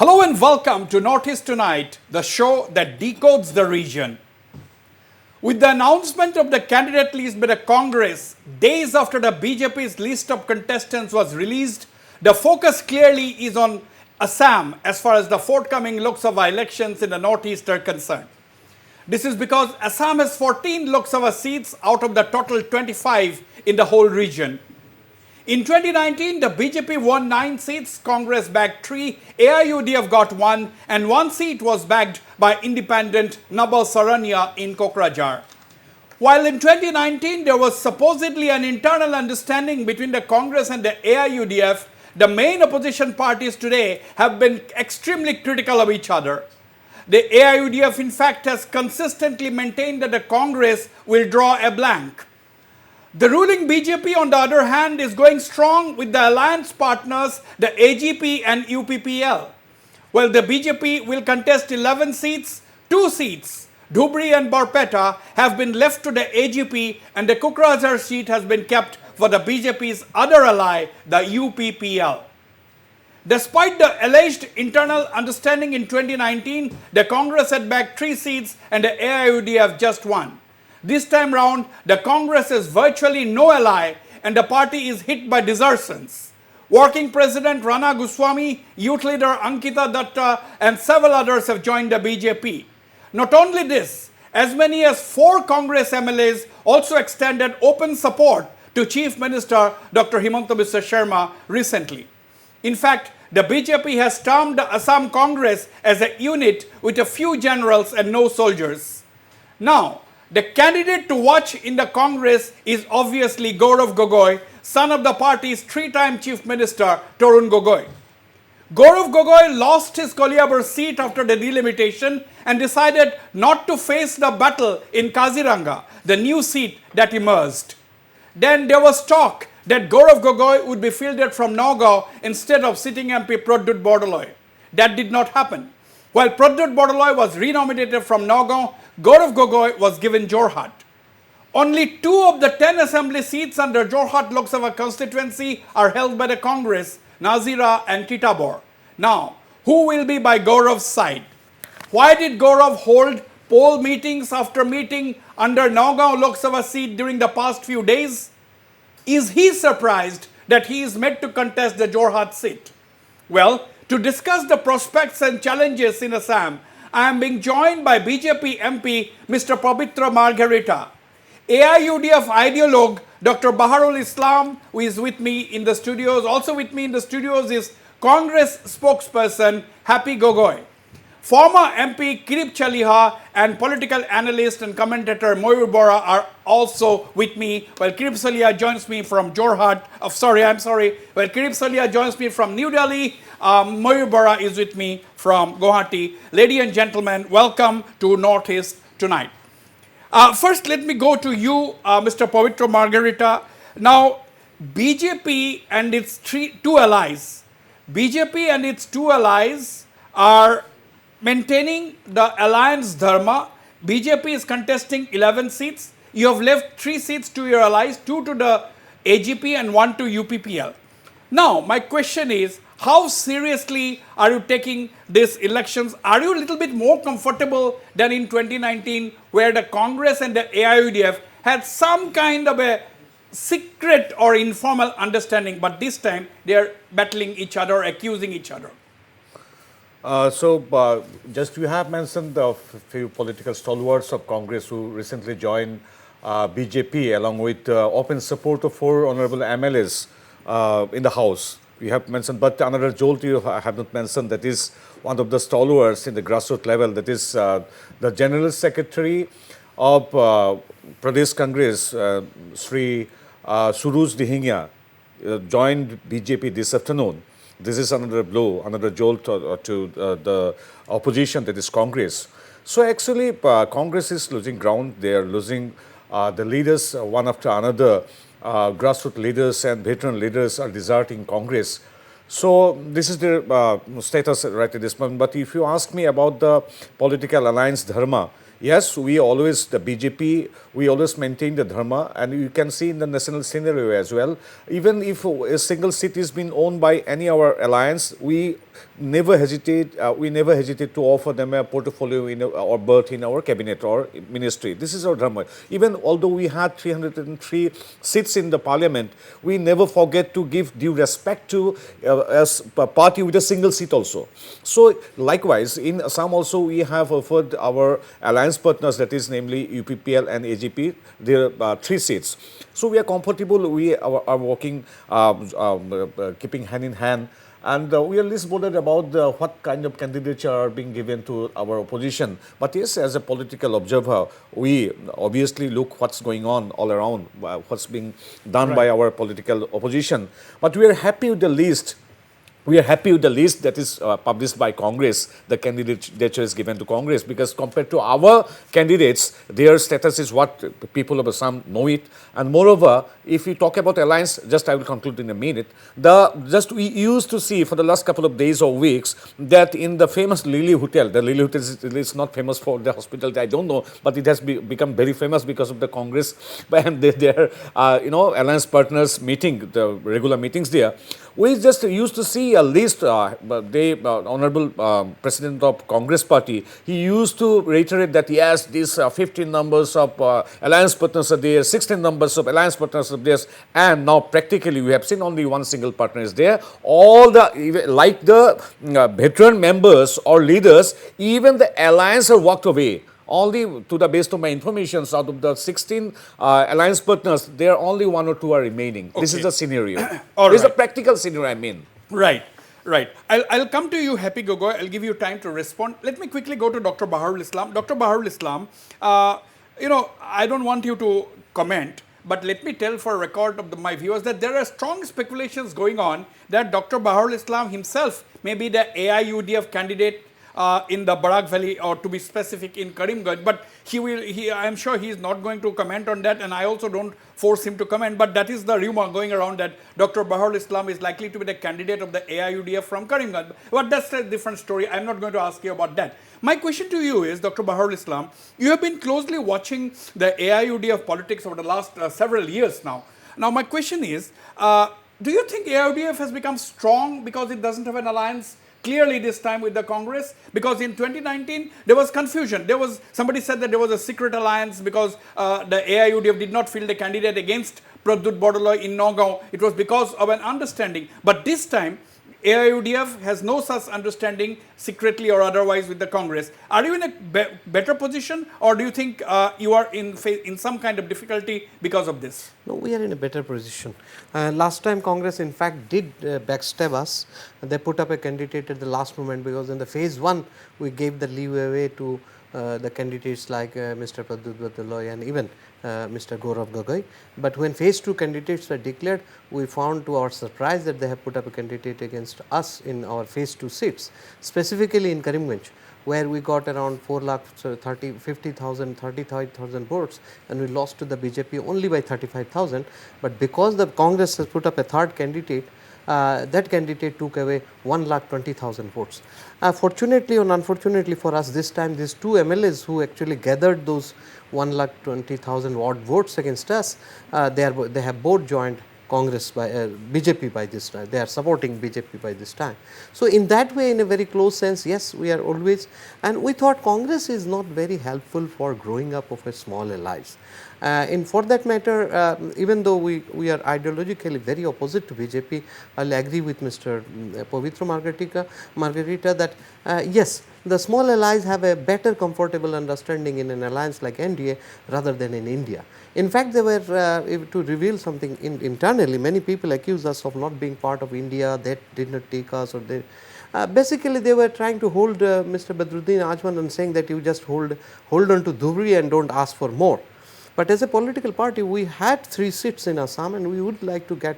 Hello and welcome to Northeast Tonight, the show that decodes the region. With the announcement of the candidate list by the Congress, days after the BJP's list of contestants was released, the focus clearly is on Assam as far as the forthcoming Lok Sabha elections in the Northeast are concerned. This is because Assam has 14 Lok Sabha seats out of the total 25 in the whole region. In 2019, the BJP won 9 seats, Congress bagged 3, AIUDF got 1, and 1 seat was bagged by independent Nabal Saranya in Kokrajhar. While in 2019, there was supposedly an internal understanding between the Congress and the AIUDF, the main opposition parties today have been extremely critical of each other. The AIUDF, in fact, has consistently maintained that the Congress will draw a blank. The ruling BJP, on the other hand, is going strong with the alliance partners, the AGP and UPPL. Well, the BJP will contest 11 seats, 2 seats, Dhubri and Barpeta, have been left to the AGP, and the Kokrajhar seat has been kept for the BJP's other ally, the UPPL. Despite the alleged internal understanding in 2019, the Congress had bagged 3 seats and the AIUDF just 1. This time round, the Congress is virtually no ally and the party is hit by desertions. Working President Rana Goswami, Youth Leader Ankita Datta and several others have joined the BJP. Not only this, as many as 4 Congress MLAs also extended open support to Chief Minister Dr. Himanta Biswa Sharma recently. In fact, the BJP has termed the Assam Congress as a unit with a few generals and no soldiers. Now, the candidate to watch in the Congress is obviously Gaurav Gogoi, son of the party's 3-time Chief Minister Tarun Gogoi. Gaurav Gogoi lost his Koliabar seat after the delimitation and decided not to face the battle in Kaziranga, the new seat that emerged. Then there was talk that Gaurav Gogoi would be fielded from Nagaon instead of sitting MP Pradyut Bordoloi. That did not happen. While Pradyut Bordoloi was renominated from Nagaon, Gaurav Gogoi was given Jorhat. Only 2 of the 10 assembly seats under Jorhat Lok Sabha constituency are held by the Congress, Nazira and Titabar. Now, who will be by Gaurav's side? Why did Gaurav hold poll meetings after meeting under Nagaon Lok Sabha seat during the past few days? Is he surprised that he is made to contest the Jorhat seat? Well, to discuss the prospects and challenges in Assam, I am being joined by BJP MP Mr. Pavitra Margherita, AIUDF ideologue Dr. Baharul Islam, who is with me in the studios. Also with me in the studios is Congress spokesperson Happy Gogoi. Former MP Kirip Chaliha and political analyst and commentator Mayur Bora are also with me, while Kirip Chaliha joins me from Jorhat. While Kirip Chaliha joins me from New Delhi, Mayur Bora is with me from Guwahati. Ladies and gentlemen, welcome to Northeast Tonight. First, let me go to you, Mr. Pavitra Margherita. Now, BJP and its 2 allies are maintaining the alliance dharma. BJP is contesting 11 seats. You have left 3 seats to your allies, 2 to the AGP and 1 to UPPL. Now, my question is, how seriously are you taking these elections? Are you a little bit more comfortable than in 2019, where the Congress and the AIUDF had some kind of a secret or informal understanding, but this time they are battling each other, accusing each other? Just you have mentioned a few political stalwarts of Congress who recently joined BJP along with open support of 4 honorable MLAs in the House. You have mentioned, but another jolt you have not mentioned, that is one of the stalwarts in the grassroots level, that is the General Secretary of Pradesh Congress, Sri Suruj Dihingia, joined BJP this afternoon. This is another blow, another jolt to the opposition, that is Congress. So actually, Congress is losing ground. They are losing the leaders one after another. Grassroots leaders and veteran leaders are deserting Congress. So this is the status right at this moment. But if you ask me about the political alliance dharma, yes, we always, the BJP, we always maintain the dharma, and you can see in the national scenario as well. Even if a single seat is being owned by any of our alliance, we never hesitate to offer them a portfolio or berth in our cabinet or ministry. This is our dharma. Even although we had 303 seats in the parliament, we never forget to give due respect to a party with a single seat also. So likewise, in Assam also we have offered our alliance partners, that is namely UPPL and AGP, their 3 seats. So we are comfortable, we are working, keeping hand in hand. And we are least bothered about what kind of candidature are being given to our opposition. But yes, as a political observer, we obviously look what's going on all around, what's being done by our political opposition. But we are happy with the list. We are happy with the list that is published by Congress. The candidature is given to Congress, because compared to our candidates, their status is what people of Assam know it. And moreover, if we talk about alliance, just I will conclude in a minute. We used to see for the last couple of days or weeks that in the famous Lily Hotel, the Lily Hotel is not famous for the hospitality, I don't know, but it has become very famous because of the Congress and their alliance partners meeting, the regular meetings there. We just used to see a list, Honorable President of Congress Party, he used to reiterate that yes, these 15 numbers of alliance partners are there, 16 numbers of alliance partners are there, and now practically we have seen only one single partner is there. All like the veteran members or leaders, even the alliance have walked away. Only to the best of my information, out of the 16 alliance partners, there are only 1 or 2 are remaining. Okay. This is the scenario. This is a practical scenario, I mean. Right. I'll come to you, Happy Gogoi. I'll give you time to respond. Let me quickly go to Dr. Baharul Islam. Dr. Baharul Islam, I don't want you to comment, but let me tell for record of my viewers that there are strong speculations going on that Dr. Baharul Islam himself may be the AIUDF candidate in the Barak Valley, or to be specific in Karimganj, but I am sure he is not going to comment on that, and I also don't force him to comment, but that is the rumor going around that Dr. Baharul Islam is likely to be the candidate of the AIUDF from Karimganj. But that's a different story. I'm not going to ask you about that. My question to you is, Dr. Baharul Islam, you have been closely watching the AIUDF politics over the last several years now. Now, my question is, do you think AIUDF has become strong because it doesn't have an alliance clearly this time with the Congress? Because in 2019, there was confusion. Somebody said that there was a secret alliance because the AIUDF did not field a candidate against Pradyut Bordoloi in Nagaon. It was because of an understanding. But this time, AIUDF has no such understanding, secretly or otherwise, with the Congress. Are you in a better position, or do you think you are in some kind of difficulty because of this? No, we are in a better position. Last time Congress in fact did backstab us. They put up a candidate at the last moment, because in the phase 1 we gave the leeway to the candidates like Mr. Pradyut Bordoloi and even Mr. Gaurav Gogoi. But when phase 2 candidates were declared, we found to our surprise that they have put up a candidate against us in our phase 2 seats, specifically in Karimganj, where we got around 35,000 votes, and we lost to the BJP only by 35,000. But because the Congress has put up a third candidate, that candidate took away 1,20,000 votes. Fortunately or unfortunately for us, this time these 2 MLAs who actually gathered those 1,20,000 odd votes against us, they have both joined Congress by BJP by this time. They are supporting BJP by this time. So in that way, in a very close sense, yes, we are always, and we thought Congress is not very helpful for growing up of a small allies. For that matter, even though we are ideologically very opposite to BJP, I'll agree with Mr. Pavitra Margarita that yes, the small allies have a better comfortable understanding in an alliance like NDA rather than in India. In fact, they were, to reveal something internally, many people accuse us of not being part of India, that did not take us, or they basically they were trying to hold Mr. Badruddin Ajman and saying that you just hold on to Dhubri and don't ask for more. But as a political party, we had 3 seats in Assam, and we would like to get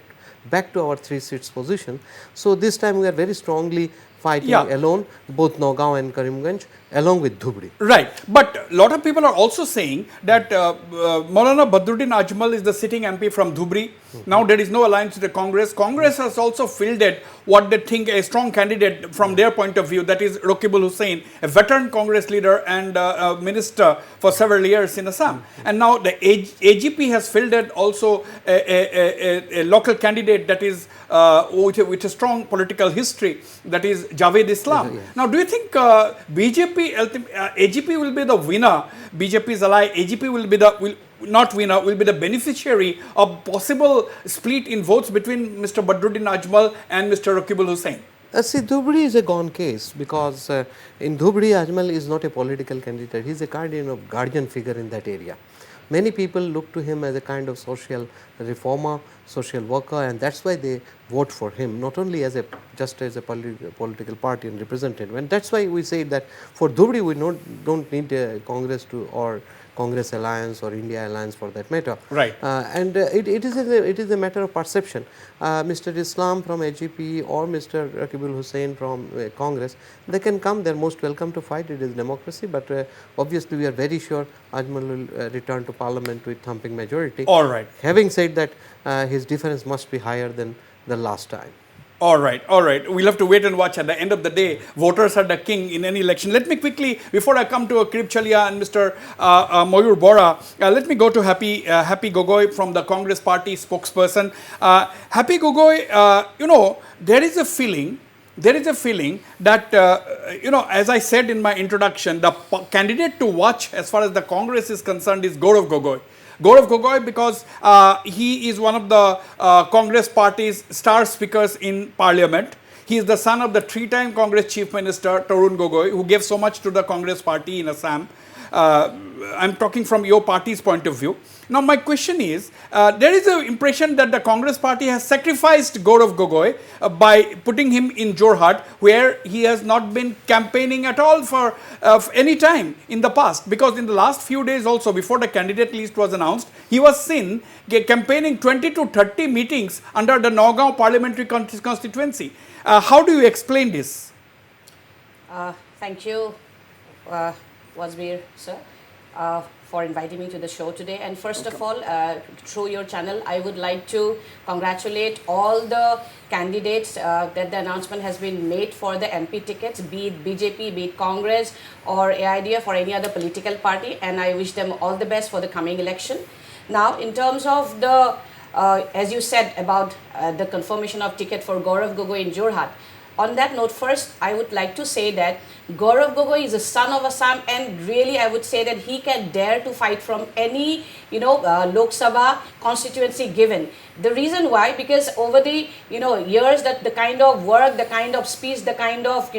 back to our 3 seats position. So this time we are very strongly fighting Yeah. alone, both Nagaon and Karimganj, along with Dhubri. Right, but a lot of people are also saying that Maulana Badruddin Ajmal is the sitting MP from Dhubri. Now there is no alliance with the Congress. Congress has also fielded what they think a strong candidate from their point of view, that is Raqibul Hussain, a veteran Congress leader and a minister for several years in Assam. And now the AGP has fielded also a local candidate that is with a strong political history, that is Javed Islam. Yes. Now, do you think AGP will be the winner, BJP's ally, AGP will be the, not winner, will be the beneficiary of possible split in votes between Mr. Badruddin Ajmal and Mr. Raqibul Hussain? See, Dhubri is a gone case because in Dhubri, Ajmal is not a political candidate. He is a guardian figure in that area. Many people look to him as a kind of social reformer, social worker, and that's why they vote for him, not only as just as a political party and representative. And that's why we say that for Dhubri, we don't need Congress or Congress alliance or India alliance for that matter. Right. It is a matter of perception. Mr. Islam from AGP or Mr. Raqibul Hussain from Congress, they can come, they are most welcome to fight, it is democracy, but obviously we are very sure Ajmal will return to parliament with thumping majority. All right. Having said that, his difference must be higher than the last time. All right, all right. We'll have to wait and watch. At the end of the day, voters are the king in any election. Let me quickly, before I come to Kirip Chalia and Mr. Mayur Bora, let me go to Happy Gogoi from the Congress Party spokesperson. Happy Gogoi, there is a feeling that, as I said in my introduction, the candidate to watch as far as the Congress is concerned is Gaurav Gogoi. Gaurav Gogoi, because he is one of the Congress party's star speakers in parliament. He is the son of the three-time Congress chief minister, Tarun Gogoi, who gave so much to the Congress party in Assam. I'm talking from your party's point of view. Now, my question is, there is an impression that the Congress party has sacrificed Gaurav Gogoi by putting him in Jorhat, where he has not been campaigning at all for any time in the past. Because in the last few days also, before the candidate list was announced, he was seen campaigning 20 to 30 meetings under the Nagaon parliamentary constituency. How do you explain this? Thank you, Wazir, sir, for inviting me to the show today. And first of all, through your channel, I would like to congratulate all the candidates that the announcement has been made for the MP tickets, be it BJP, be it Congress or AIDF or any other political party. And I wish them all the best for the coming election. Now, in terms of the, as you said about the confirmation of ticket for Gaurav Gogoi in Jorhat, on that note, first, I would like to say that Gaurav Gogoi is a son of Assam, and really I would say that he can dare to fight from any, Lok Sabha constituency given. The reason why, because over the, years that the kind of work, the kind of speech, the kind of,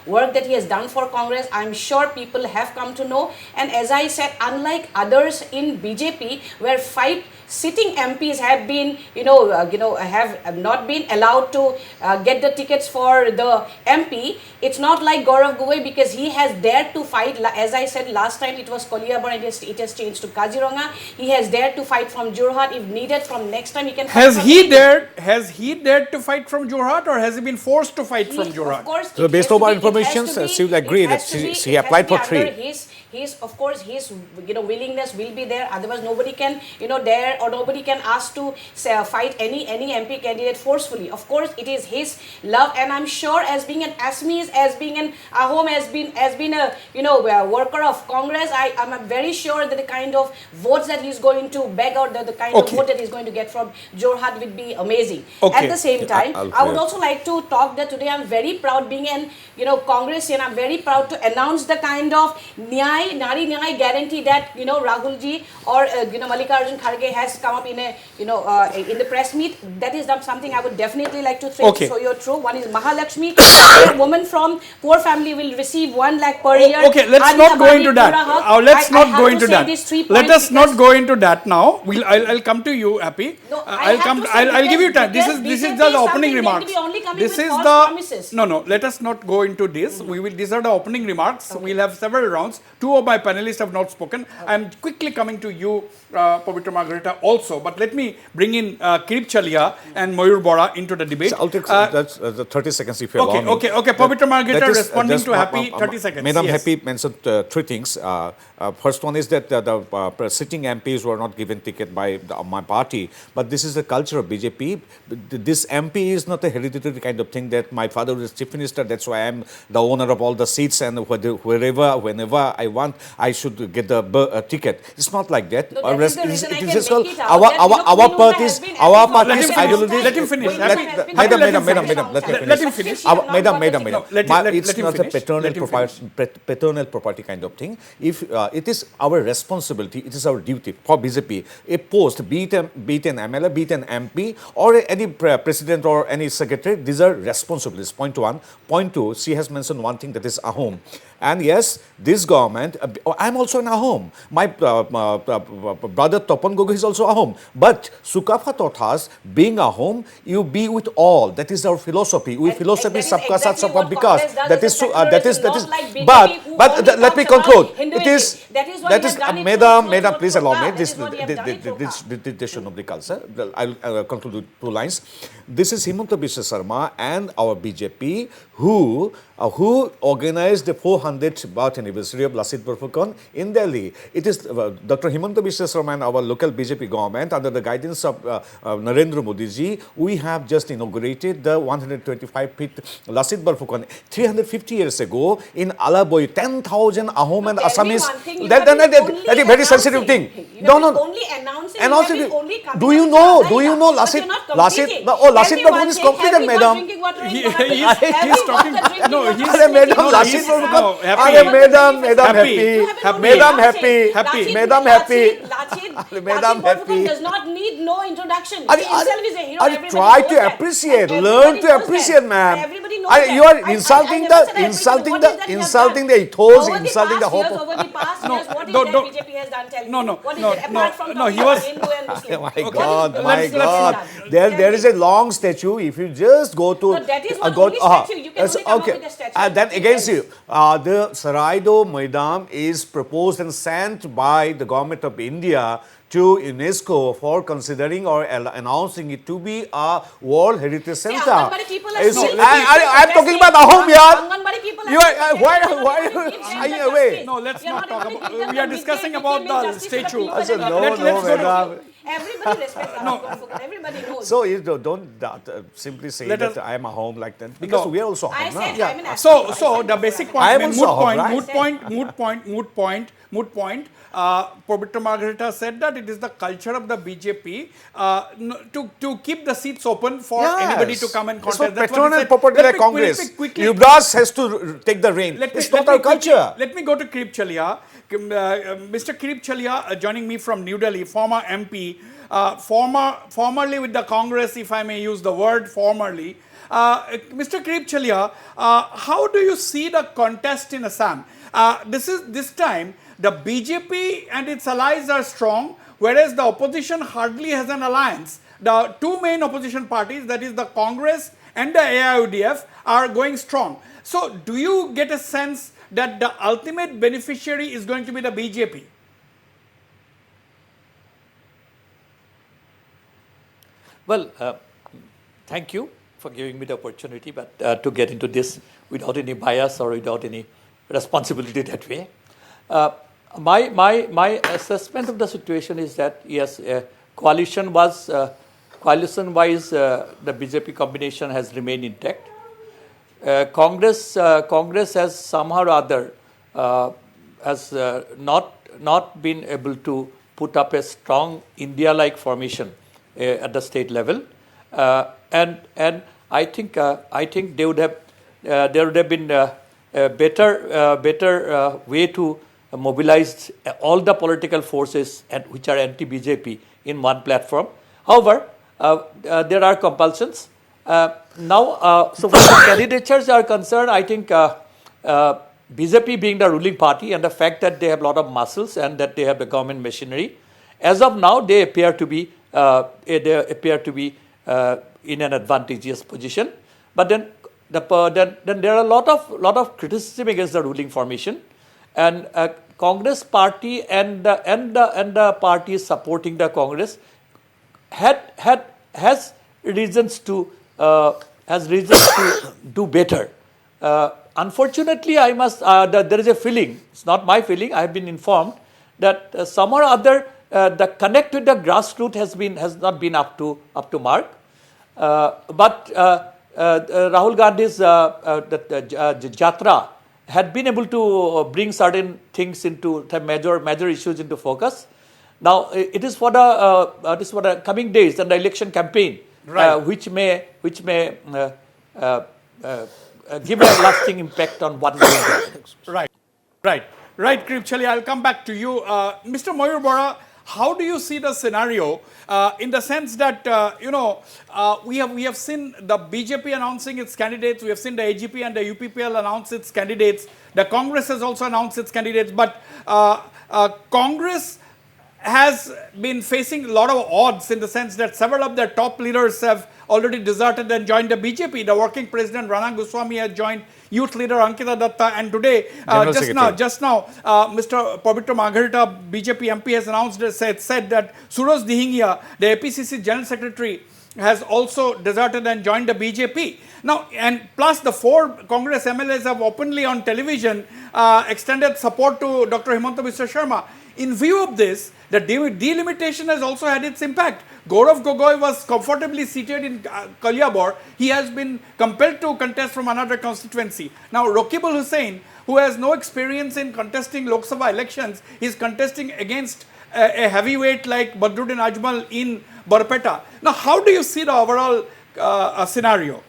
work that he has done for Congress, I'm sure people have come to know. And as I said, unlike others in BJP, where 5 sitting MPs have been, have not been allowed to get the tickets for the MP, it's not like Gaurav Gogoi, because he has dared to fight. As I said last time, it was Koliabar and it has changed to Kaziranga. He has dared to fight from Jorhat. If needed, from next time he can fight. Has he dared to fight from Jorhat, or has he been forced to fight from Jorhat? Of course, So based on our information, she will agree that she applied for 3. Of course, his willingness will be there. Otherwise, nobody can dare, or nobody can ask to fight any MP candidate forcefully. Of course, it is his love, and I'm sure, as being an Assamese, as being an Ahom, as been a worker of Congress, I'm very sure that the kind of votes that he's going to beg out, the kind of vote that he's going to get from Jorhat will be amazing. At the same time, I would also like to talk that today I'm very proud, being an Congressian, I'm very proud to announce the kind of Nari Nyay guarantee that Rahulji or Mallikarjun Kharge has come up in a in the press meet. That is something I would definitely like to show you through. One is Mahalakshmi, a woman from poor family will receive 1 lakh per year. Okay, let's not go into that. Let's not go into that. Let us not go into that now. I'll come to you, Happy. No, I'll give you time. This is the opening remarks. This is the promises. no. Let us not go into this. These are the opening remarks. We'll have several rounds. 2 two of my panelists have not spoken. I'm quickly coming to you, Pavitra Margarita, also. But let me bring in Kirip Chalia and Mayur Bora into the debate. So I'll take that's the 30 seconds if you allow me. Okay. Pavitra Margarita That is, responding just to Happy, 30 seconds. Madam Yes. Happy mentioned three things. First one is that the sitting MPs were not given ticket by my party, but this is the culture of BJP. This MP is not a hereditary kind of thing that my father is chief minister, that's why I'm the owner of all the seats, and whenever I want, I should get the ticket. It's not like that. No, that is the reason I can make called it out that, our party's ideology. Let him finish. Madam, Let him finish. Madam. Let It's him not a finish. paternal property kind of thing. If it is our responsibility, it is our duty for BJP. A post, be it an MLA, be it an MP, or any president or any secretary, these are responsibilities. Point one. Point two, she has mentioned one thing, that is Ahom. And yes, this government, I'm also an Ahom. My brother Topan Gogoi is also Ahom. But Sukafa taught us, being Ahom, you be with all. That is our philosophy. We philosophy that is sabka saath exactly sabka what vikas. Congress That does is as a that is secularism, not like BJP, but who but only let me talks about conclude. It Hinduism. is That is what you have done it Madam, through Madam, Fota. please allow me. That is what you have done it through This should not be culture. I'll conclude with two lines. This is Himanta Biswa Sarma and our BJP who organized the 400th birth anniversary of Lasit Borphukan in Delhi. It is Dr. Himanta Biswa Sarma and our local BJP government under the guidance of Narendra Modi ji, we have just inaugurated the 125 feet Lasit Borphukan. 350 years ago in Alaboi, 10,000 Ahom and Assamese. That is a very sensitive thing. Only announcing. Do you know Lasit Borphukan is completed, madam. He's talking. No, he's Madam, no, Lasit he's- Borphukan. no, Madam happy. Madam happy. Does not need no introduction. He Are himself is a hero. Everybody try knows to that. appreciate, Everybody learn to knows appreciate, that. ma'am. Everybody knows You that. are insulting I never said I insulting appreciate. What is that he has insulting done? the ethos, Over the insulting the past years, hope. over the past No, years, what is don't- that don't- BJP has done? Tell me. No, What is no, it? Apart from no, he talking was- about Hindu and Muslim. My What is- God, what my is that God. done? There is a long statue. If you just go to... No, that is not only statue. You can only come up with a statue. Then against you, the Saraido Maidam is proposed and sent by the government of India to UNESCO for considering or announcing it to be a World Heritage Center. Anganwadi people are You still see, protesting. I'm talking about Ahom, yaar. Anganwadi people are You are- still why- protesting. why- Keep why- them shying the away? justice. No, let's We are not talk able to about- give them we are the discussing justice about to the the statue. people I said, that no, are- no, madam. Everybody respects Lasit Borphukan. Everybody knows. So you don't simply say Let that us- I am a home like that, because No. we are also I home. said na? I'm an So activist. the basic point, I am I mean, also moot point, right? moot point. Pavitra Margarita said that it is the culture of the BJP to keep the seats open for anybody to come and It's contest. not That's what he patronal said. property Let like me Congress. quickly- Yuvraj has to take the reign. It's not our culture. Let me go to Kirip Chalia. Mr. Kirip Chalia joining me from New Delhi, former MP, formerly with the Congress, if I may use the word formerly. Mr. Kirip Chalia, how do you see the contest in Assam? This time the BJP and its allies are strong, whereas the opposition hardly has an alliance. The two main opposition parties, that is the Congress and the AIUDF, are going strong. So do you get a sense that the ultimate beneficiary is going to be the BJP? Well, thank you for giving me the opportunity, but to get into this without any bias or without any responsibility that way. My assessment of the situation is that yes, coalition-wise, the BJP combination has remained intact. Congress has somehow or other has not been able to put up a strong India-like formation at the state level, and I think there would have been a better way to mobilize all the political forces which are anti-BJP in one platform. However, there are compulsions. Now, so far as candidatures are concerned, I think BJP being the ruling party and the fact that they have a lot of muscles and that they have the government machinery, as of now they appear to be in an advantageous position. But then there are a lot of criticism against the ruling formation, and Congress party and the parties supporting the Congress has reasons to do better. Unfortunately, I must there is a feeling. It's not my feeling. I have been informed that some or other the connect with the grassroots has not been up to mark. But Rahul Gandhi's Jatra had been able to bring certain things into major issues into focus. Now it is for the coming days and the election campaign, Right. which may give a lasting impact on what is going on. Right, Kripchali, I'll come back to you. Mr. Mayur Bora, how do you see the scenario in the sense that, we have seen the BJP announcing its candidates, we have seen the AGP and the UPPL announce its candidates, the Congress has also announced its candidates, but Congress has been facing a lot of odds in the sense that several of their top leaders have already deserted and joined the BJP. The working president Rana Goswami has joined youth leader Ankita Datta, and today, just now, Mr. Pavitra Margherita, BJP MP, has announced, said that Suraj Dihingia, the APCC General Secretary, has also deserted and joined the BJP. Now, and plus the 4 Congress MLAs have openly on television extended support to Dr. Himanta Biswa Sharma. In view of this, the delimitation has also had its impact. Gaurav Gogoi was comfortably seated in Kaliabor. He has been compelled to contest from another constituency. Now, Rokibul Hussain, who has no experience in contesting Lok Sabha elections, is contesting against a heavyweight like Badruddin Ajmal in Barpeta. Now, how do you see the overall scenario?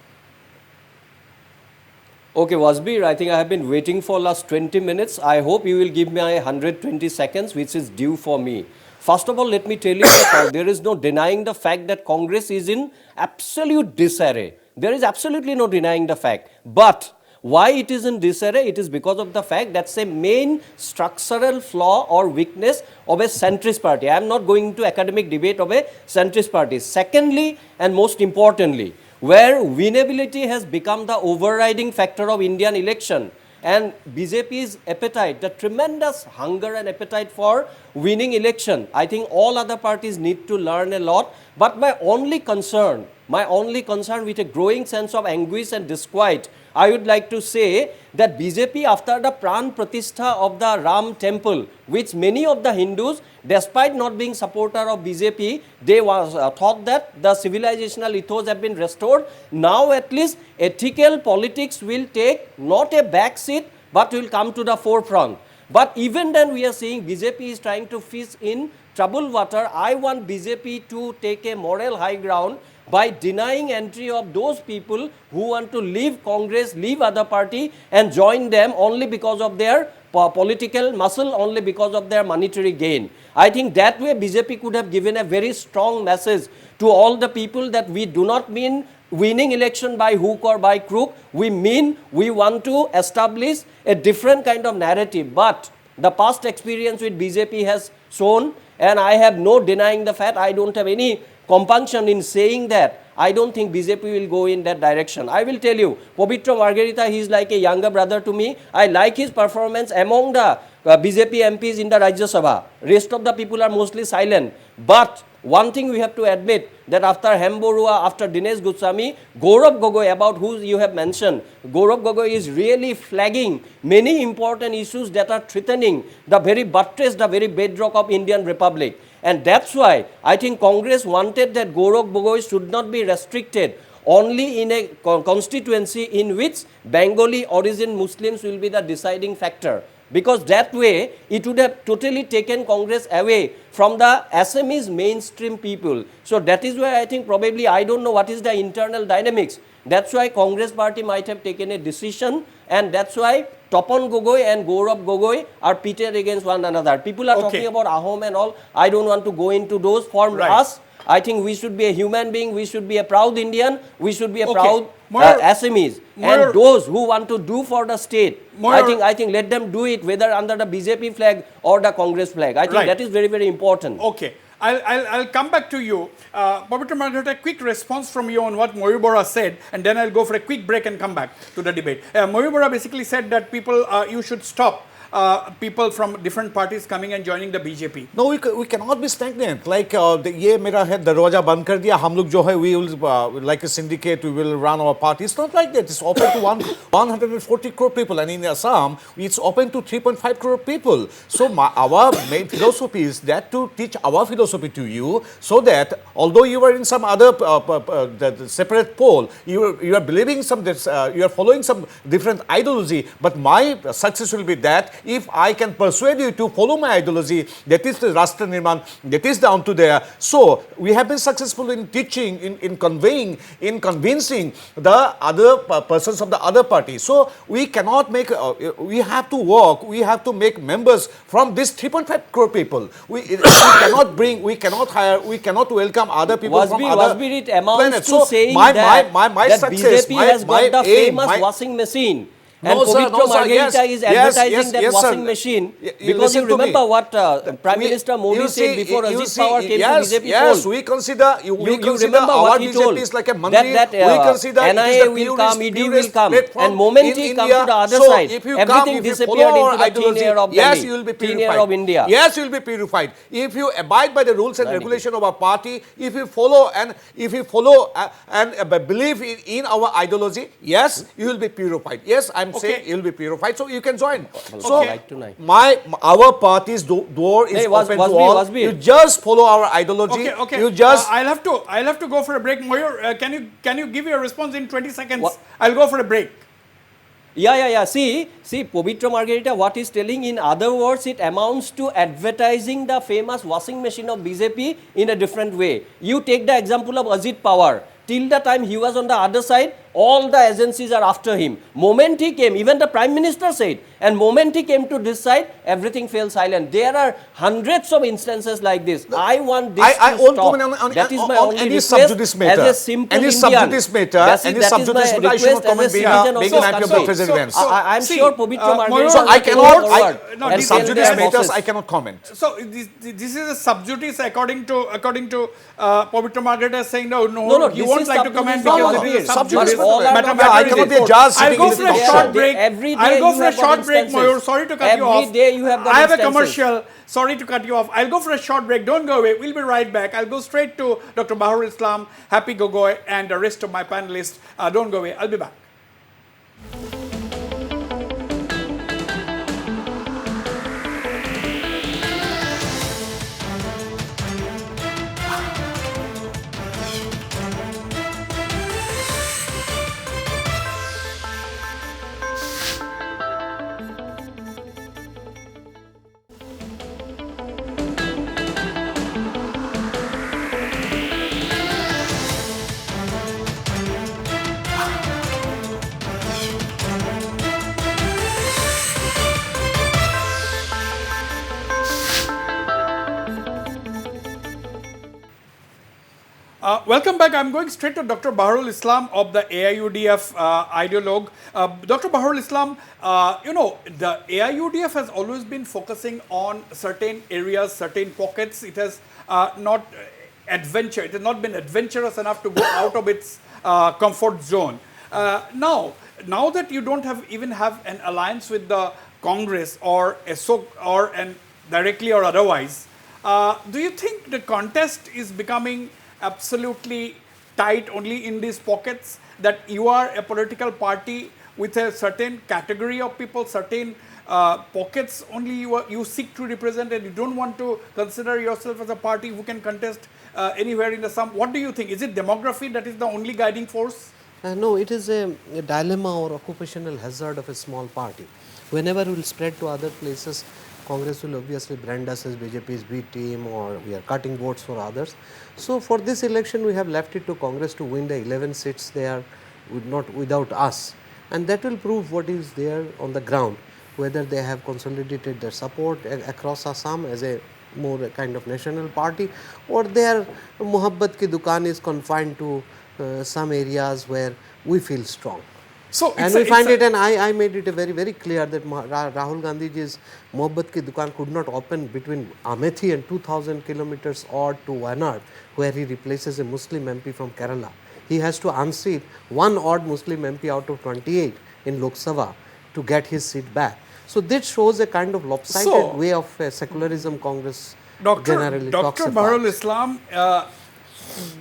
Okay, Wasbir, I think I have been waiting for last 20 minutes. I hope you will give me 120 seconds, which is due for me. First of all, let me tell you that there is no denying the fact that Congress is in absolute disarray. There is absolutely no denying the fact. But why it is in disarray? It is because of the fact that's a main structural flaw or weakness of a centrist party. I am not going into academic debate of a centrist party. Secondly, and most importantly, where winnability has become the overriding factor of Indian election, and BJP's appetite, the tremendous hunger and appetite for winning election, I think all other parties need to learn a lot. But my only concern with a growing sense of anguish and disquiet, I would like to say that BJP, after the Pran Pratishtha of the Ram temple, which many of the Hindus, despite not being supporter of BJP, they thought that the civilizational ethos have been restored. Now at least ethical politics will take not a back seat, but will come to the forefront. But even then we are seeing BJP is trying to fish in troubled water. I want BJP to take a moral high ground by denying entry of those people who want to leave Congress, leave other party and join them only because of their political muscle, only because of their monetary gain. I think that way BJP could have given a very strong message to all the people that we do not mean winning election by hook or by crook. We mean we want to establish a different kind of narrative. But the past experience with BJP has shown, and I have no denying the fact, I don't have any compunction in saying that I don't think BJP will go in that direction. I will tell you, Pavitra Margherita, he is like a younger brother to me. I like his performance among the BJP MPs in the Rajya Sabha. Rest of the people are mostly silent. But one thing we have to admit, that after Hemborua, after Dinesh Goswami, Gaurav Gogoi, about who you have mentioned, Gaurav Gogoi is really flagging many important issues that are threatening the very buttress, the very bedrock of Indian Republic. And that's why I think Congress wanted that Gaurav Gogoi should not be restricted only in a constituency in which Bengali origin Muslims will be the deciding factor. Because that way, it would have totally taken Congress away from the Assamese mainstream people. So that is why I think probably, I don't know what is the internal dynamics. That's why Congress party might have taken a decision, and that's why Tapan Gogoi and Gaurav Gogoi are pitted against one another. People are talking about Ahom and all. I don't want to go into those. For us, I think we should be a human being, we should be a proud Indian, we should be a proud Assamese. And those who want to do for the state, I think let them do it, whether under the BJP flag or the Congress flag. I think that is very, very important. Okay. I'll come back to you. Pavitra Margherita, a quick response from you on what Mayur Bora said, and then I'll go for a quick break and come back to the debate. Mayur Bora basically said that people, you should stop people from different parties coming and joining the BJP. No, we cannot be stagnant. Like ये मेरा है दरवाजा बंद कर दिया हम लोग जो है we will like a syndicate we will run our party. It's not like that. It's open to 140 crore people, and in Assam it's open to 3.5 crore people. So our main philosophy is that to teach our philosophy to you, so that although you are in some other the separate pole, you are believing some you are following some different ideology, but my success will be that if I can persuade you to follow my ideology, that is the Rashtra Nirman, that is down to there. So we have been successful in teaching, in conveying, in convincing the other persons of the other party. So we cannot make, we have to work, we have to make members from this 3.5 crore people. We cannot bring, we cannot hire, we cannot welcome other people from other Wasbir, it amounts planets. to So saying my that success, BJP has got the aim, famous washing machine. And No, sir, Pavitra no, sir, Margarita yes, is yes, advertising yes, that yes, sir. washing machine. You Because you listen to me. remember what Prime Minister Modi You said see, before you Ajit see, Pawar came yes, to BJP yes, fold. we consider, we You consider remember our what he told? BJP is like a mandi. That we consider it is NIA the will purest, come, ED will purest come. platform And moment in he come India. to the other So side, if you everything come, if you disappeared follow into our the thin air of yes, Delhi, you will be thin purified. air of India. Yes, you will be purified. If you abide by the rules and regulation of our party, if you follow and believe in our ideology, yes, you will be purified. Yes, I'm saying you will be purified. So you can join. So Right tonight. our party's door is Hey, open to Wasbir, all. Wasbir. You just follow our ideology. Okay. You just I'll have to go for a break. Mayur, can you give your response in 20 seconds? What? I'll go for a break. Yeah. See, Pavitra Margarita, what he's telling, in other words, it amounts to advertising the famous washing machine of BJP in a different way. You take the example of Ajit Pawar. Till the time he was on the other side, all the agencies are after him. Moment he came, even the Prime Minister said, and moment he came to this side, everything fell silent. There are hundreds of instances like this. I want this I to won't stop. comment on That is my on only any request sub judice matter. as a simple Any Indian. sub judice matter. Any sub judice matter. I should not comment being a man of the president. I'm sure Pavitra Margarita So I will take cannot, forward no, and and this- tell sub their judice matters, bosses. I cannot comment. So this is a sub judice according to Pavitra Margarita saying no, No, you this won't is like to sub comment judice because matter. this is a Sub sub judice judice all are matter. not Yeah, I cannot be a judge I'll sitting go in for the a talk short show. break. Every day I'll go you for a have got short break, instances. Mayur. Sorry to cut you off. Every day you have got I have a instances. commercial. Sorry to cut you off. I'll go for a short break. Don't go away. We'll be right back. I'll go straight to Dr. Baharul Islam, Happy Gogoi, and the rest of my panelists. Don't go away. I'll be back. Welcome back. I'm going straight to Dr. Baharul Islam of the AIUDF ideologue. Dr. Baharul Islam, the AIUDF has always been focusing on certain areas, certain pockets. It has not adventure. It has not been adventurous enough to go out of its comfort zone. Now that you don't even have an alliance with the Congress or directly or otherwise, do you think the contest is becoming absolutely tight only in these pockets, that you are a political party with a certain category of people, certain pockets only you seek to represent, and you don't want to consider yourself as a party who can contest anywhere in the sum? What do you think? Is it demography that is the only guiding force? No, it is a dilemma or occupational hazard of a small party. Whenever we will spread to other places, Congress will obviously brand us as BJP's B team, or we are cutting votes for others. So for this election, we have left it to Congress to win the 11 seats there, not without us. And that will prove what is there on the ground, whether they have consolidated their support across Assam as a more kind of national party, or their Mohabbat ki dukaan is confined to some areas where we feel strong. So And we find it, and I made it very, very clear that Rahul Gandhiji's Mohabbat ki dukaan could not open between Amethi and 2000 kilometers odd to Wayanad, where he replaces a Muslim MP from Kerala. He has to unseat one odd Muslim MP out of 28 in Lok Sabha to get his seat back. So this shows a kind of lopsided So- way of secularism Congress Dr. generally talks Dr. about. Baharul Islam,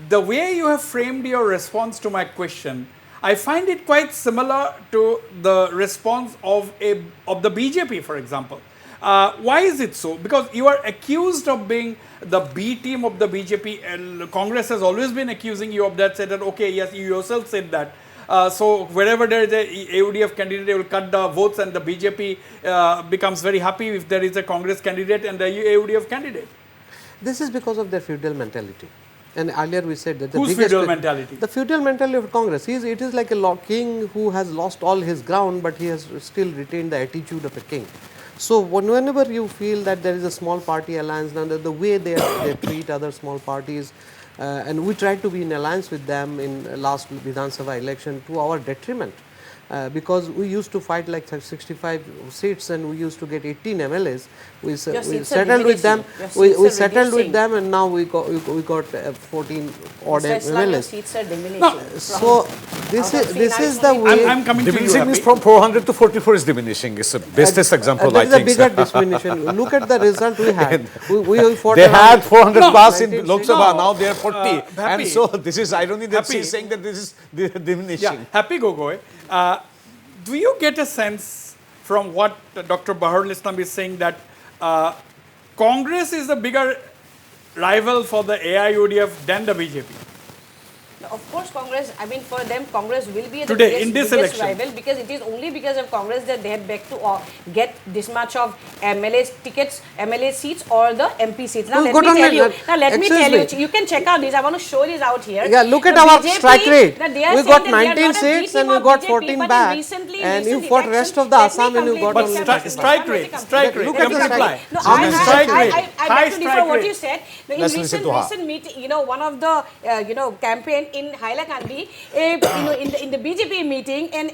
the way you have framed your response to my question, I find it quite similar to the response of the BJP, for example. Why is it so? Because you are accused of being the B team of the BJP, and Congress has always been accusing you of that. Said that, okay, yes, you yourself said that. So wherever there is a AUDF candidate, they will cut the votes, and the BJP becomes very happy if there is a Congress candidate and the AUDF candidate. This is because of their feudal mentality. And earlier we said that the Whose biggest feudal mentality? The feudal mentality of Congress. It is like a king who has lost all his ground, but he has still retained the attitude of a king. So whenever you feel that there is a small party alliance, and the way they treat other small parties, and we tried to be in alliance with them in last Vidhan Sabha election to our detriment. Because we used to fight like 65 seats and we used to get 18 MLAs. We seats are settled with them. diminishing. Your We seats are settled with reducing. them, and now we got 14 odd Mr. Islam, your MLAs. seats are diminishing. No, So this out is of this three is the nights way. I'm coming to you. Diminishing is Happy. from 400 to 44 is diminishing. It's a business example, There I is a think. bigger diminution. Look at the result we had. We fought They around- had 400 No. plus in 1960. Lok Sabha, No. now they are 40. Happy. And so this is irony that Happy. she's saying that this is diminishing. Yeah, Happy Gogoi. Do you get a sense from what Dr. Baharul Islam is saying that Congress is a bigger rival for the AIUDF than the BJP? Of course, Congress, I mean, for them, Congress will be the Today, in biggest, this biggest election. rival, because it is only because of Congress that they have begged to get this much of MLA seats or the MP seats. Now, No, let go me down tell you, like- now let me excuse tell me. you, you can check out this. I want to show this out here. Yeah, look at The our BJP, strike rate. that they are We saying got that they are 19 not a B seats team and we of got BJP, 14 but in back. recently, And you recent fought election, rest of the let me Assam and you complete got But this. only strike, 35. strike rate, strike rate, Look at the reply. strike. No, How many strike rate? I High beg to differ strike what rate. you said. In Let's listen to her. recent meeting, you know, one of the campaign in Hailakandi, in the BJP meeting, and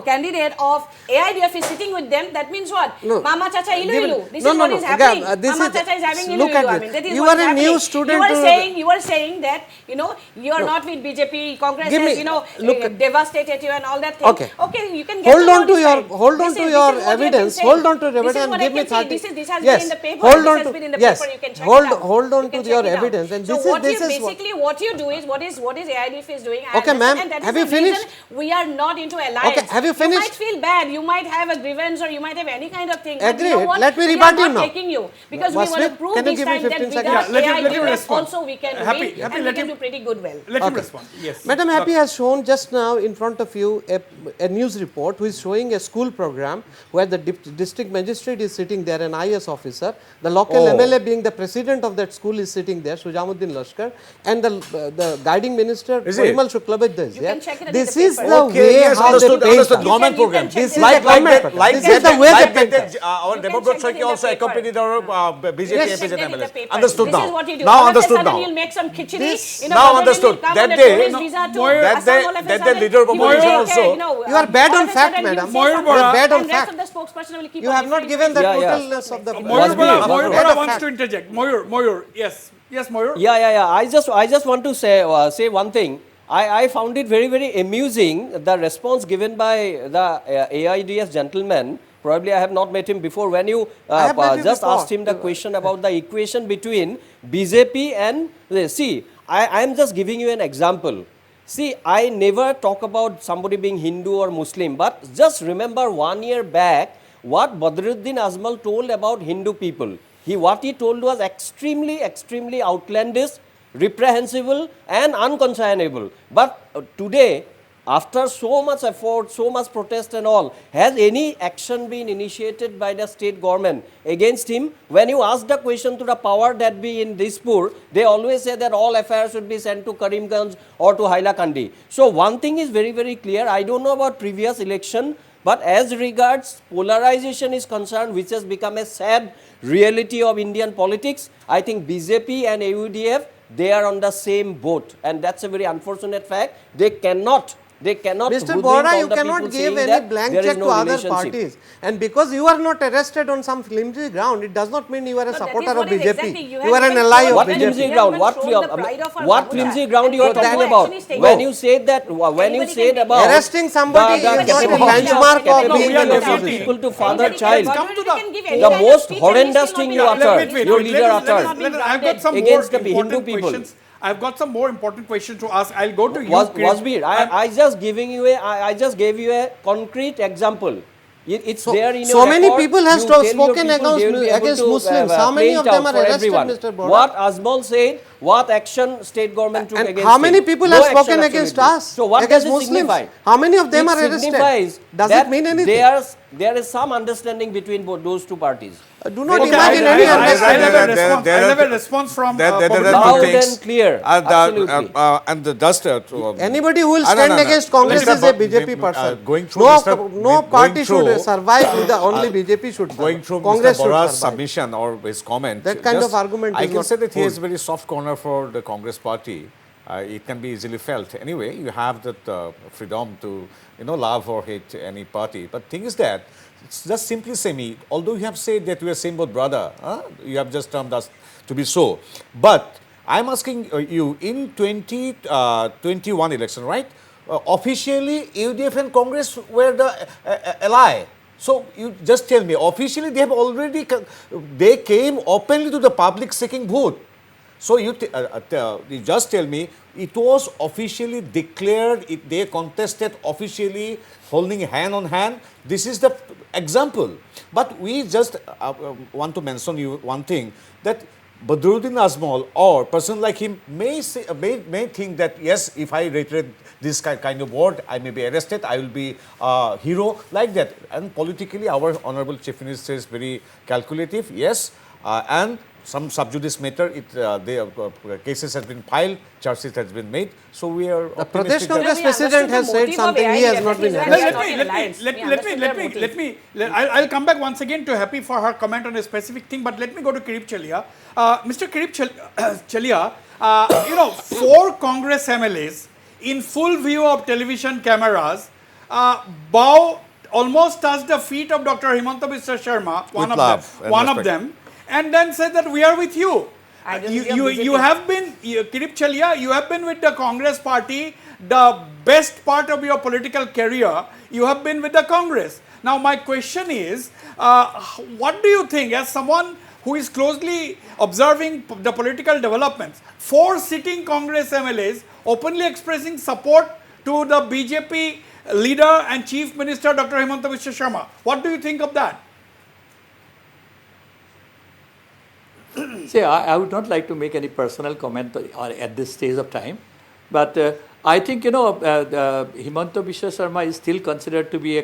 candidate of AIDF is sitting with them. That means what? No. Mama Chacha Ilu Given- Ilu. This no, is no, what no. is happening. Again, this Mama is- Chacha is having Ilu look Ilu. at I this. mean, that is You what are is a new happening. student You to- are saying that you are not with BJP. Congress Give has me- look at- devastated you and all that thing. Okay. Okay, you can get Hold on to this your side. hold on This to is- your this is what you have been evidence. saying. Hold on to your This is evidence what and I give me can see. 30. This has Yes. been in the paper. Hold This on has to been in the yes. paper. You can check Hold it out. hold on You to can your check it out. evidence. And So this what is you what basically what you do is what is AIDF is doing. I Okay, understand, ma'am, and that is have the you finished? reason we are not into alliance. Okay, have you finished? You might feel bad. You might have a grievance or you might have any kind of thing. But you Agreed. know what? Let me We rebut are you not now. taking you because we want to Vaswani, prove can you this give me time that 15 without seconds? Yeah, let him AIDF respond. also we can Happy- win Happy, and let we can him- do pretty good well. Let him Okay. respond. Yes. Madam Happy has shown just now in front of you a news report which is showing a school program where the district magistrate is sitting there, an IS officer. The local Oh. MLA being the president of that school is sitting there, Sujamuddin Lashkar, and the guiding minister Is it? Parimal Shuklabhaiddya is You there. can check it in This the is paper. the Okay, way yes, how understood, they understood. paint. Government You can program. check This this is out. the government program. Like This is the way they paint it. our You can Debabrata check it Saiki in the also paper. accompanied our BJP Yes. MPs Check and that in the MLAs. paper. Understood This now. is what you do. Now All of a understood sudden now. You'll make some khichdi. This- now Bhagat understood. will come That on a day- tourist No, visa to Moir- That Assam day- all of a that day sudden. leader of He will opposition take, also- You are bad all on of a fact, sudden he'll madam. say Moir something. Bora- You are bad on And rest fact. of the spokesperson will keep You on have not referring given to the it. Yeah, yeah. totalness of the Moyur Wasbi, Bora, Wasbi. Moyur Bad Bora of wants fact. to interject. Moyur, yes. Yes, Moyur. Yeah. I just want to say one thing. I found it very, very amusing, the response given by the AIDF gentleman. Probably I have not met him before. When you I have met him just before. asked him the question about the equation between BJP and see, I am just giving you an example. See, I never talk about somebody being Hindu or Muslim, but just remember 1 year back what Badruddin Ajmal told about Hindu people. What he told was extremely outlandish, reprehensible and unconscionable. But today, after so much effort, so much protest and all, has any action been initiated by the state government against him? When you ask the question to the power that be in Dispur, they always say that all affairs should be sent to Karimganj or to Hailakandi. So one thing is very, very clear. I don't know about previous election, but as regards polarization is concerned, which has become a sad reality of Indian politics, I think BJP and AUDF, they are on the same boat. And that's a very unfortunate fact. They cannot They cannot. Mr. hoodwink Bora, all you the cannot people give saying any that blank there is check no to other relationship. parties. And because you are not arrested on some flimsy ground, it does not mean you are a No, that is supporter of what it is. BJP. Exactly. You have are an even ally shown of What that flimsy you BJP. have ground? even What, shown the pride of our what Babuja. flimsy ground And you are so no talking action about? is taken. When you said that, when you Anybody said can about Arresting somebody the is not a capability benchmark of capability being we are an of debating. opposition. people to father Anybody child. can- Come to the- can give any The kind of most speech and horrendous he still thing not you be utter. grounded. Your leader uttered. I've got some Against more the Hindu important people. questions. I've got some more important questions to ask. I'll go to you. Wasbir, I just giving you I just gave you a concrete example. It's there in so your many record. people have You tell your spoken people they will be able against to, Muslims. How many play of it them out are for arrested, everyone. Mr. Bora? What Azmal said, what action state government took And against how many him. people No have action, spoken against absolutely. us? So what against does it Muslims? signify? How many of them It are arrested? signifies Does that it mean anything? there is some understanding between those two parties. Do not Okay, imagine I'll any have understanding. I'll have a response from there are Pablo. two Loud things. and clear, absolutely. And just Anybody who will stand against Congress is a BJP person. Going through No party should survive with the only BJP should Going survive. through Congress Mr. should Bora's survive. submission or his comment, That kind of argument I is can not say that he hold. has a very soft corner for the Congress party. It can be easily felt. Anyway, you have that freedom to, love or hate any party. But thing is that, it's just simply say me, although you have said that we are same boat brother, you have just termed us to be so. But I'm asking you, in 2021 election, right? Officially, UDF and Congress were the ally. So you just tell me, officially they have already, they came openly to the public seeking vote. So you just tell me, it was officially declared, they contested officially, holding hand on hand. This is the example. But we just want to mention you one thing, that Badruddin Azmal or person like him may think that, yes, if I reiterate this kind of word, I may be arrested, I will be a hero, like that. And politically, our Honorable Chief Minister is very calculative, yes, and some sub judice matter, cases have been filed, charges has been made. So we are The No, Pradesh optimistic. Congress we president has understood the said motive of something. He has not AIDF been is arrested. I'll come back once again to Happy for her comment on a specific thing, but let me go to Kirip Chalia. Mr. Kirip Chalia, 4 Congress MLAs in full view of television cameras bow, almost touch the feet of Dr. Himanta Biswa Sharma, one With love of and one of respect. them, and then said that we are with you. You have been, Kirip Chalia, you have been with the Congress party, the best part of your political career, you have been with the Congress. Now my question is, what do you think, as someone who is closely observing the political developments, 4 sitting Congress MLAs openly expressing support to the BJP leader and Chief Minister Dr. Himanta Biswa Sharma. What do you think of that? See, I would not like to make any personal comment at this stage of time, but I think Himanta Biswa Sharma is still considered to be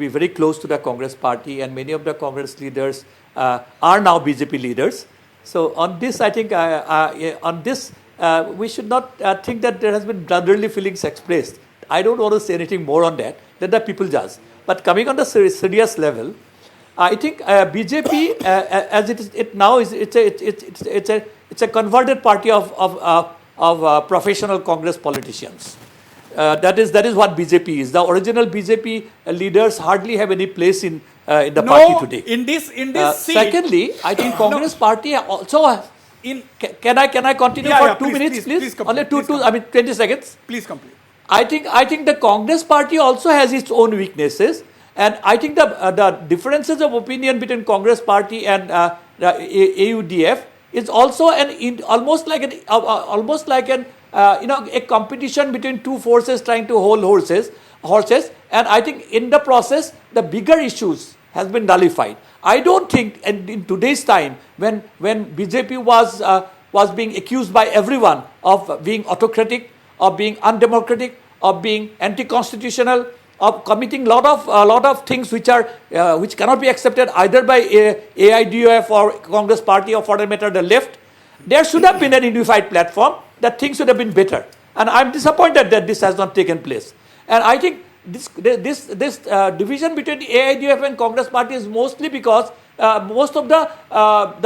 very close to the Congress party, and many of the Congress leaders are now BJP leaders. So on this, I think we should not think that there has been brotherly feelings expressed. I don't want to say anything more on that. Let the people judge. But coming on the serious level, I think BJP, as it now is, it's a converted party of professional Congress politicians. That is what BJP is. The original BJP leaders hardly have any place in the party today. In this seat. Secondly, I think Congress party also has. Can I continue Yeah, for yeah, 2 please, minutes, please, please? please Only complete, 20 seconds. Please complete. I think the Congress party also has its own weaknesses, and I think the differences of opinion between Congress party and AUDF is also almost like a competition between two forces trying to hold horses, and I think in the process the bigger issues has been nullified. I don't think, and in today's time when BJP was being accused by everyone of being autocratic, of being undemocratic, of being anti-constitutional, of committing lot of things which cannot be accepted either by AIDF or Congress party or for that matter the left, there should have been a unified platform that things would have been better. And I'm disappointed that this has not taken place. And I think this division between AIDF and Congress party is mostly because most of the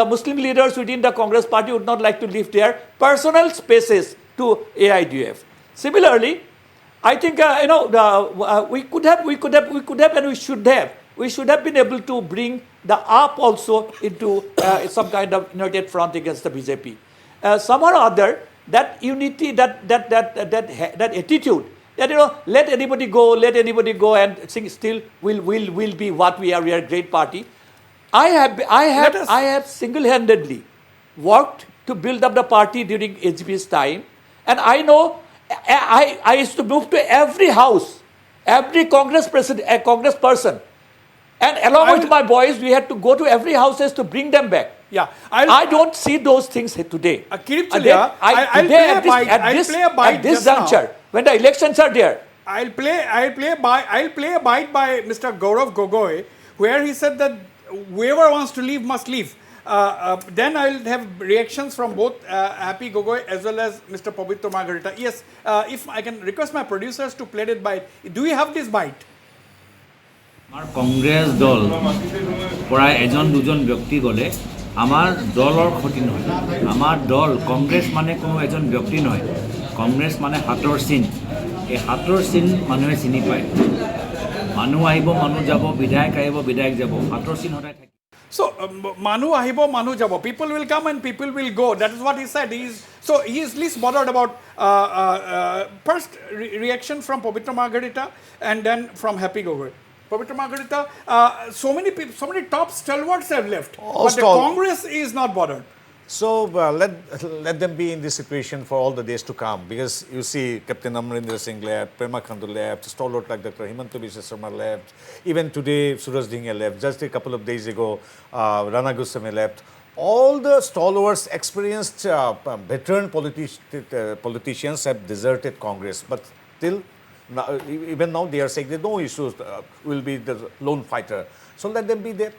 Muslim leaders within the Congress party would not like to leave their personal spaces to AIDF. Similarly, I think we could have, and we should have been able to bring the AAP also into some kind of united front against the BJP. Somehow or other, that unity, that attitude, that let anybody go, and think still will be what we are. We are a great party. I have single-handedly worked to build up the party during HP's time, and I know I used to move to every house, every Congress person, and along with my boys, we had to go to every houses to bring them back. Yeah, I don't see those things today. Kirip Chalia, I'll play a bite at this just now. juncture, when the elections are there. I'll play a bite by Mr. Gaurav Gogoi, where he said that whoever wants to leave must leave. Then I'll have reactions from both Happy Gogoi as well as Mr. Pabitra Margarita. Yes, if I can request my producers to play that bite. Do we have this bite? আমাৰ কংগ্ৰেছ দল প্ৰায় এজন দুজন ব্যক্তি গলে আমাৰ দলৰ ক্ষতি নহয় আমাৰ দল কংগ্ৰেছ মানে কোনো এজন ব্যক্তি নহয় কংগ্ৰেছ মানে হাতৰ চিন এই হাতৰ চিন মানুহে চিনি পায় মানুহ আহিব মানুহ যাব বিধায়ক আহিব বিধায়ক যাব হাতৰ চিন সদায় থাকে So, Manu ahibo, Manu jabo. People will come and people will go. That is what he said. He is least bothered about first reaction from Pabitra Margarita and then from Happy Gogoi. Pabitra Margarita, so many people, so many top stalwarts have left, but the Congress is not bothered. So let them be in this situation for all the days to come, because you see Captain Amrinder Singh left, Prema Khandu left, stalwart like Dr. Himanta Biswa Sarma left, even today Suraj Dhingya left, just a couple of days ago Rana Goswami left. All the stalwarts, experienced veteran politicians have deserted Congress, but still even now they are saying that no issues will be the lone fighter. So let them be that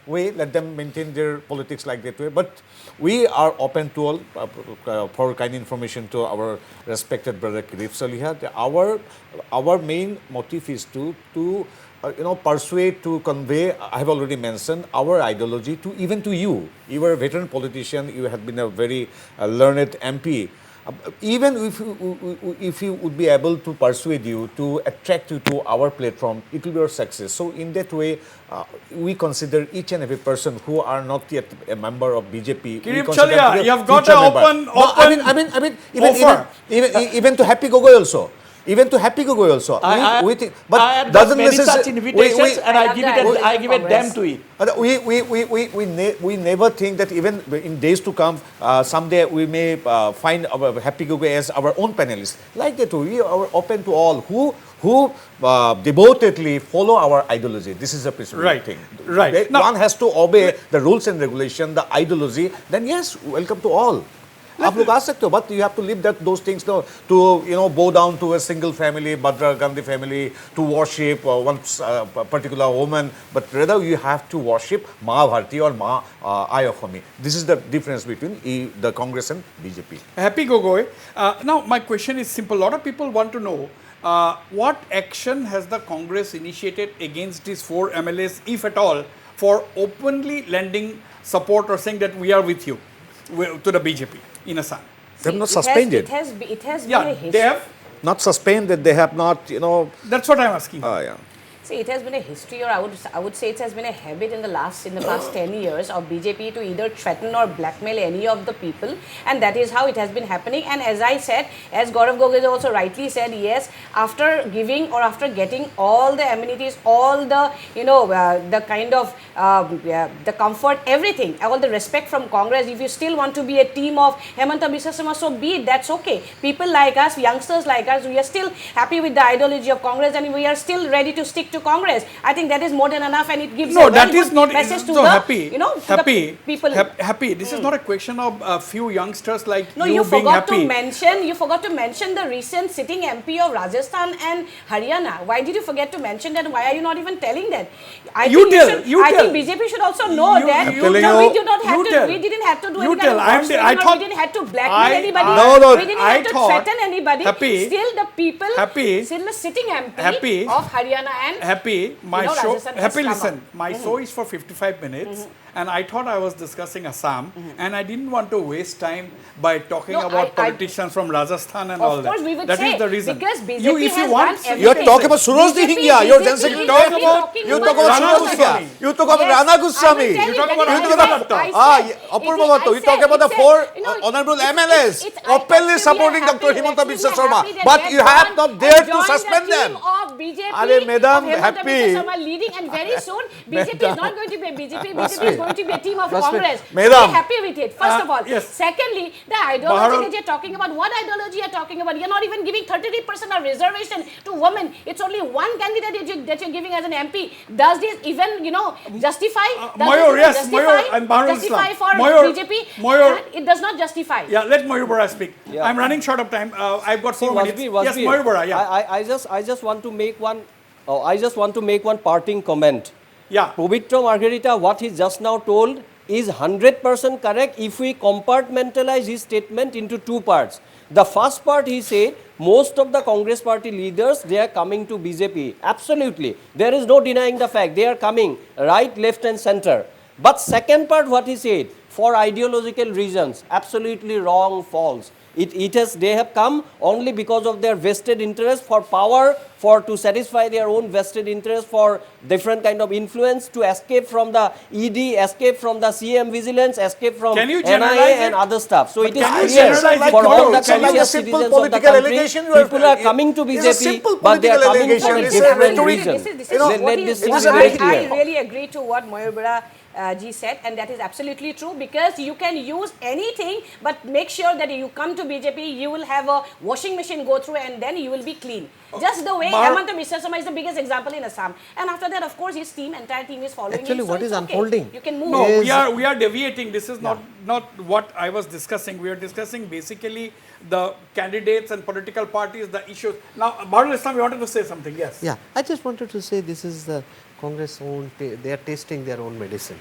way, let them maintain their politics like that way. But we are open to all, for kind information to our respected brother Kirip Saliha. Our main motive is to persuade, to convey, I have already mentioned, our ideology to even to you. You are a veteran politician, you have been a very learned MP. Even if we would be able to persuade you, to attract you to our platform, it will be our success. So in that way, we consider each and every person who are not yet a member of BJP. Kirip Chalia, you have got an open even to Happy Gogoi also. Even to Happy Gogoi also. I have got many such invitations and I give it them to it. We never think that even in days to come, someday we may find our Happy Gogoi as our own panelist. Like that, we are open to all who devotedly follow our ideology. This is a principal thing. Right. One has to obey the rules and regulation, the ideology. Then yes, welcome to all. आप लोग आ सकते हो, but you have to leave those things to bow down to a single family, Bhadra Gandhi family, to worship one particular woman, but rather you have to worship Mahabharati or Ayokhomi. This is the difference between the Congress and BJP. Happy Gogoi. Now my question is simple. A lot of people want to know what action has the Congress initiated against these 4 MLAs, if at all, for openly lending support or saying that we are with you to the BJP in Assam. They have not suspended. It has been a history. They have not suspended. They have not, That's what I'm asking. Yeah. See, it has been a history, or I would say it has been a habit in the past 10 years of BJP to either threaten or blackmail any of the people, and that is how it has been happening. And as I said, as Gaurav Gogoi also rightly said, yes, after giving or after getting all the amenities, all the the kind of the comfort, everything, all the respect from Congress, if you still want to be a team of Himanta Biswa Sarma, so be it. That's okay. People like us, youngsters like us, we are still happy with the ideology of Congress, and we are still ready to stick to Congress. I think that is more than enough, and it gives a very good message to the people. Happy. This is not a question of a few youngsters like you being forgot happy. You forgot to mention the recent sitting MP of Rajasthan and Haryana. Why did you forget to mention that? Why are you not even telling that? I think BJP should also know that we didn't have to do any kind of we didn't have to blackmail anybody. We didn't have to threaten anybody. Still the people, still the sitting MP of Haryana and Happy, my show. Rajasthan Happy, has come listen. up. My show is for 55 minutes, and I thought I was discussing Assam, and I didn't want to waste time by talking No, about I- politicians from Rajasthan and Of all that. course, we would That say, is the reason. because BJP you, if you has want, done everything. You're talking about Suraj BJP Dihingya. You're just is talking about. talking You talk about Rana Suraj Goswami. Dihingya. You talk about Yes, Rana Goswami. I will tell You talk that about is Rana what Goswami. I said. Apurva It is- Bhattu. I You talk said- about the it four said, you know, honorable it's- MLAs it's- I- openly actually, supporting we are Dr. happy- Himanta actually, Biswa we are Sharma, happy that but they you have gone not and dared to joined the suspend them. team of BJP, Arey, madam, of Himanta happy. Biswa Sharma leading, and very soon BJP is not going to be a BJP. BJP is going to be a team of Congress. Madam. Be happy with it. First of all. yes. Secondly, the ideology Baharul- that you're talking about, what ideology you're talking about? You're not even giving 33% of reservation to women. It's only one candidate that you're giving as an MP. Does this even, justify? Does Mayur, this even yes, Mayur and Baharul justify Islam. for Mayur- BJP? Mayur- It does not justify. Yeah, let Mayur Bora speak. Yeah. I'm running short of time. I've got 4 minutes. Wasbir, Yes, Mayur Bora, yeah. I just want to make one. I just want to make one parting comment. Yeah. Pavitra Margarita, what he just now told is 100% correct if we compartmentalize his statement into two parts. The first part he said, most of the Congress party leaders, they are coming to BJP. Absolutely. There is no denying the fact. They are coming right, left and center. But second part what he said, for ideological reasons, absolutely wrong, false. They have come only because of their vested interest for power, to satisfy their own vested interest, for different kind of influence, to escape from the ED, escape from the CM vigilance, escape from Can you NIA generalize and it? other stuff. So But it is can you clear generalize it? for all the It's like a conscious simple citizens of the political country, allegation. You are- people are coming to it's a BJP, simple but they are political coming for a allegation. It's a different rhetoric. reason. This is Let what this is be what very I clear. really agree to what Mayur Bora ji said, and that is absolutely true, because you can use anything, but make sure that you come to BJP, you will have a washing machine go through, and then you will be clean. Just the way Himanta Biswa Sharma is the biggest example in Assam, and after that, of course, his entire team is following Actually, him. So what it's is okay. unfolding? You can move. No, is- we are deviating. This is not what I was discussing. We are discussing basically the candidates and political parties, the issues. Now, Baharul Islam, you wanted to say something? Yes. Yeah, I just wanted to say this is the Congress own, they are tasting their own medicine.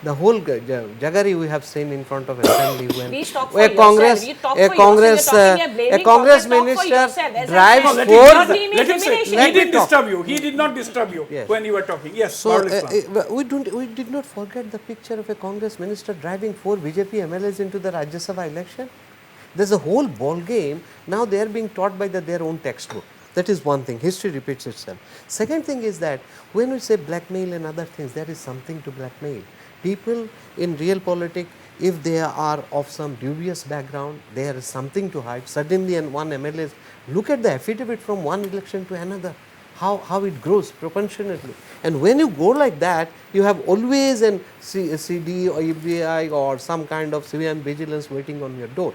The whole jaggery we have seen in front of assembly when Please talk for a yourself. Congress, You talk a for Congress, yourself. You're talking, you're a blaming Congress Congress. Talk for minister yourself. As I drives said, Let four. him, Your team is let him say. diminishing. He Let didn't me talk. disturb you. He did not disturb you Yes. when you were talking. Yes, So Baharul Islam. we did not forget the picture of a Congress minister driving 4 BJP MLAs into the Rajya Sabha election. There's a whole ball game. Now they are being taught by their own textbook. That is one thing. History repeats itself. Second thing is that when we say blackmail and other things, there is something to blackmail. People in real politics, if they are of some dubious background, there is something to hide. Suddenly, and one MLA, look at the affidavit from one election to another. How it grows proportionately. And when you go like that, you have always an CD or FBI or some kind of civilian vigilance waiting on your door.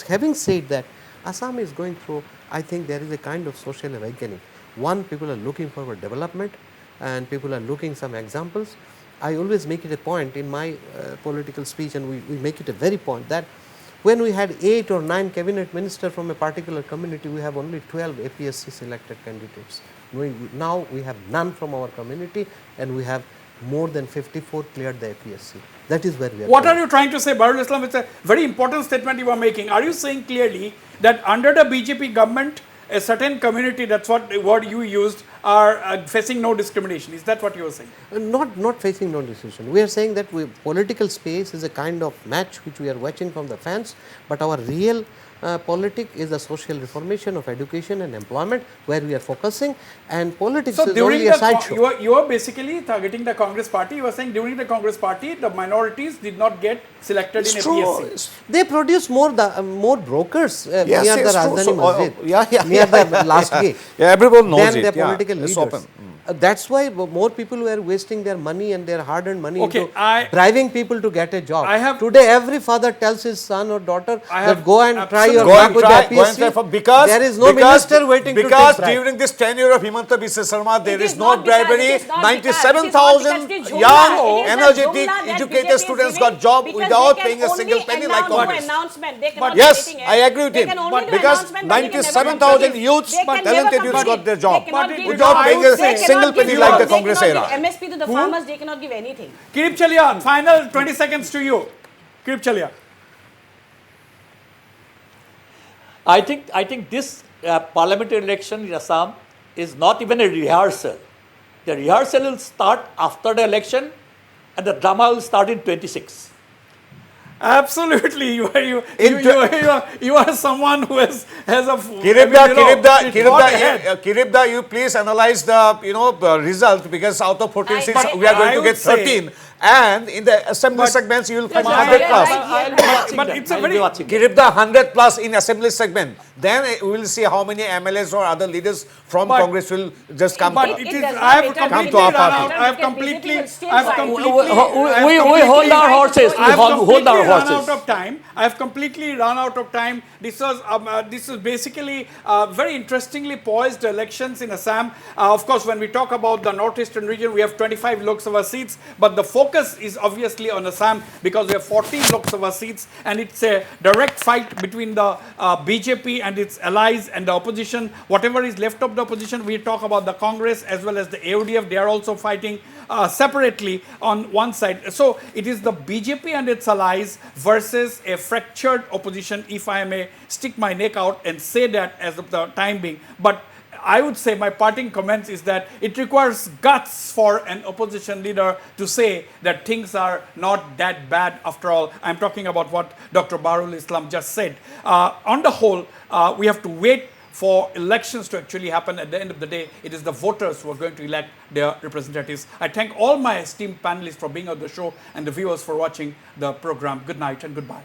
Having said that, Assam is going through, I think there is a kind of social awakening. One, people are looking for development, and people are looking some examples. I always make it a point in my political speech, and we make it a very point that when we had 8 or 9 cabinet ministers from a particular community, we have only 12 APSC selected candidates. Now we have none from our community, and we have more than 54 cleared the APSC. That is where we are. What going. are you trying to say, Baharul Islam? It's a very important statement you are making. Are you saying clearly that under the BJP government, a certain community, that's what word you used, are facing no discrimination? Is that what you are saying? Not facing no decision. We are saying that political space is a kind of match which we are watching from the fans, but our real politics is the social reformation of education and employment, where we are focusing, and politics So is during only a sideshow. you are basically targeting the Congress party. You are saying during the Congress party, the minorities did not get selected in APSC. They produce more brokers Yes, near yes, the true. Rajdhani So, Masjid, near the last gate. Yeah, everyone knows than it. their political It's leaders. open. That's why more people were wasting their money and their hard-earned money Okay, into driving people to get a job. Today, every father tells his son or daughter that go and try your Go luck and with try, the go and try APSC. because there is no minister waiting to because take bribe. during this tenure of Himanta Biswa Sharma, there It is is no not because- bribery. it is not because- 97,000 it is not because young, Jumla. It is the energetic, Jumla that educated BJP is students giving got job because without they can paying a single only penny like announce Congress. announcement. They cannot do Yes, anything I else. agree with They him. can only But do because announcement, but they can never 97,000 come to youths, They can never talented come youths to got it. their job They cannot But give without it. paying I a would say- single penny give like the you- Congress They era. cannot give MSP to the farmers, they cannot give anything. Kirip Chalia, final 20 seconds to you. Kirip Chalia. I think this parliamentary election in Assam is not even a rehearsal. The rehearsal will start after the election, and the drama will start in 26. Absolutely, you are someone who has a. Kiribda, you please analyze the result, because out of 14 seats we are going to get 13, and in the assembly segments you will find 100 plus. But it's a very Kiribda 100 plus in assembly segment. Then we will see how many MLAs or other leaders from Congress will just come. But it is. I have completely run out. I have completely. We hold our horses. We hold our horses. Out of time. I have completely run out of time. This was basically very interestingly poised elections in Assam. Of course, when we talk about the northeastern region, we have 25 Lok Sabha seats, but the focus is obviously on Assam because we have 14 Lok Sabha seats, and it's a direct fight between the BJP and its allies and the opposition. Whatever is left of the opposition, we talk about the Congress as well as the AODF. They are also fighting separately on one side. So it is the BJP and its allies versus a fractured opposition, if I may stick my neck out and say that as of the time being. But I would say my parting comments is that it requires guts for an opposition leader to say that things are not that bad after all. I'm talking about what Dr. Baharul Islam just said. On the whole, we have to wait for elections to actually happen. At the end of the day, it is the voters who are going to elect their representatives. I thank all my esteemed panelists for being on the show and the viewers for watching the program. Good night and goodbye.